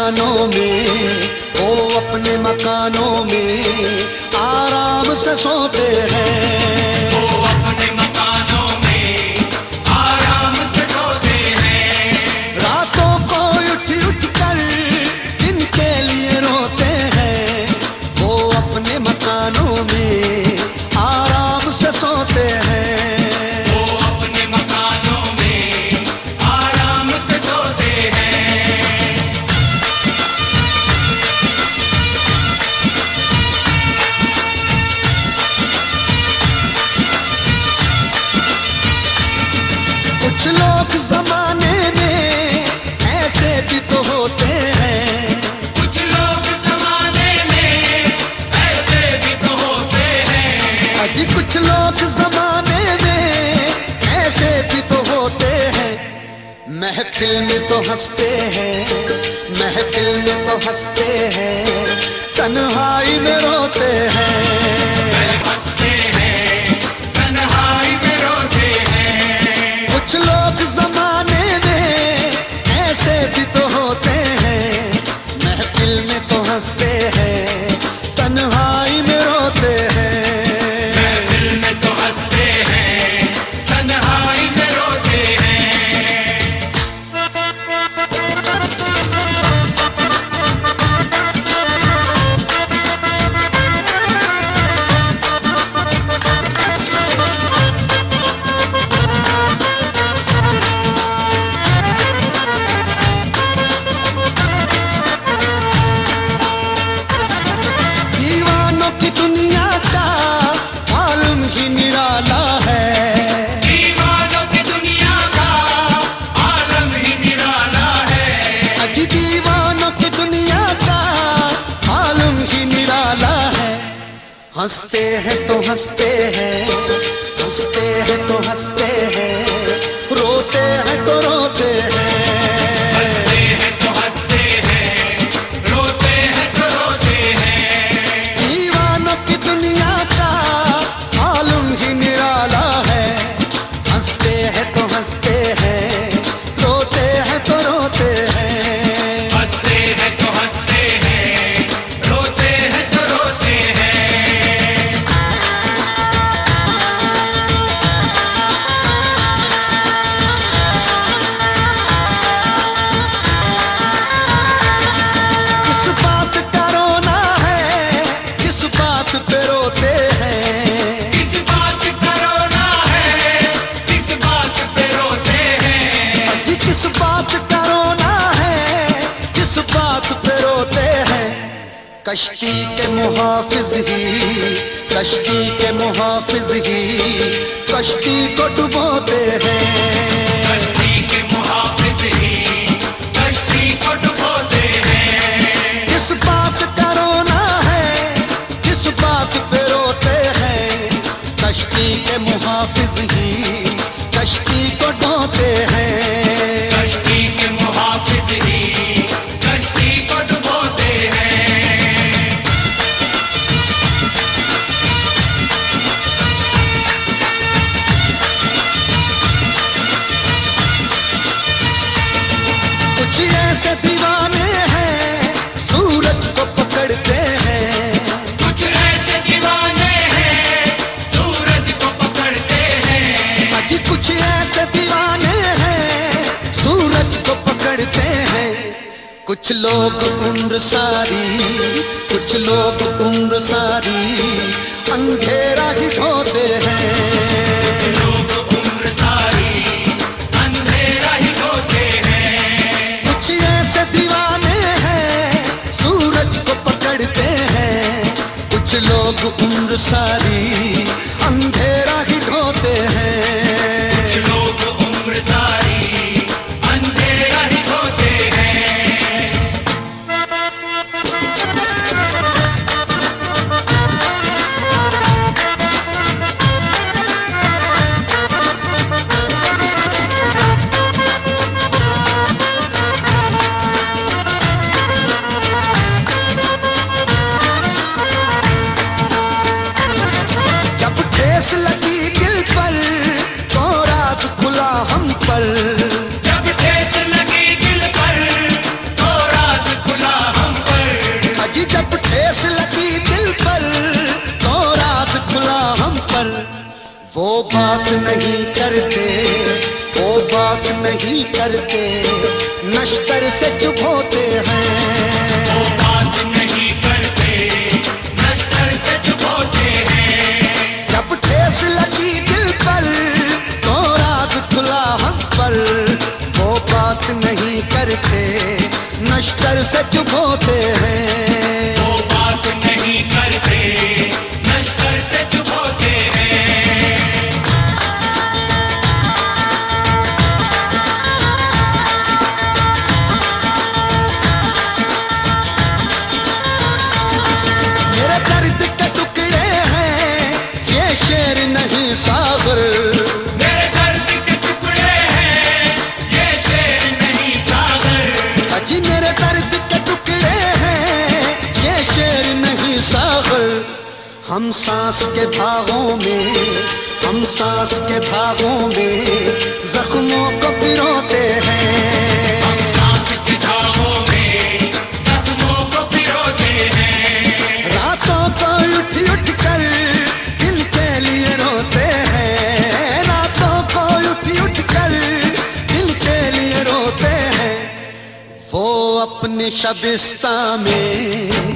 मकानों में, वो अपने मकानों में आराम से सोते हैं। वो अपने मकानों में आराम से सोते हैं। रातों को उठ उठ कर जिनके लिए रोते हैं, वो अपने मकानों में आराम से सोते हैं। कुछ लोग जमाने में ऐसे भी तो होते हैं। कुछ लोग जमाने में ऐसे भी तो होते हैं। अजी कुछ लोग जमाने में ऐसे भी तो होते हैं। महफिल में तो हंसते हैं, महफिल में तो हंसते हैं, तन्हाई में रोते हैं। कुछ लोग जमाने में ऐसे भी तो होते हैं। महफिल में तो हंसते हैं, तन्हाई में रोते हैं। महफिल में तो हंसते हैं, तन्हाई में रोते हैं। हंसते हैं तो हंसते हैं, हंसते हैं तो हंसते हैं, रोते हैं तो रोते हैं। हंसते हैं तो हंसते हैं, रोते हैं तो रोते हैं। दीवानों की दुनिया का आलम ही निराला है। हंसते हैं तो हंसते हैं, रोते हैं तो रोते हैं। हंसते हैं तो हंसते हैं, रोते हैं तो रोते हैं। कश्ती के मुहाफिज ही, कश्ती के मुहाफिज ही कश्ती को डुबोते हैं। कश्ती के मुहाफिज ही कश्ती को डुबोते हैं। किस बात का रोना है, किस बात पे रोते हैं। कश्ती के मुहाफिज ही कश्ती को डुबोते हैं। कश्ती के मुहाफिज ही कश्ती को डुबोते हैं। कुछ ऐसे दीवाने हैं सूरज को पकड़ते हैं। कुछ ऐसे दीवाने हैं सूरज को पकड़ते हैं। अजी कुछ ऐसे दीवाने हैं सूरज को पकड़ते हैं। कुछ लोग उम्र सारी, कुछ लोग उम्र सारी अंधेरा ही ढोते हैं। कुछ लोग उम्र सारी अंधेरा ही ढोते हैं। कुछ ऐसे दीवाने हैं सूरज को पकड़ते हैं। कुछ लोग उम्र सारी अंधेरा ही ढोते हैं। कुछ लोग उम्र सारी अंधेरा ही ढोते हैं। नहीं करते, नश्तर से चुप होते हैं। वो बात नहीं करते, नश्तर से चुप होते हैं। जब ठेस लगी दिल पर तो राज खुला हम पर, वो बात नहीं करते, नश्तर से चुप होते हैं। वो बात नहीं करते, नश्तर से चुप होते हैं। मेरे दर्द के टुकड़े हैं ये शेर नहीं सागर, मेरे दर्द के टुकड़े हैं ये शेर नहीं सागर। अजी मेरे दर्द के टुकड़े हैं ये शेर नहीं सागर। हम सांस के धागों में, हम सांस के धागों में जख्मों को पिरोते हैं। हम सांस के धागों में जख्मों को पिरोते हैं। रातों को उठ उठ कर दिल के लिए रोते हैं, रातों को उठ उठ कर दिल के लिए रोते हैं। वो अपने शबिस्तां में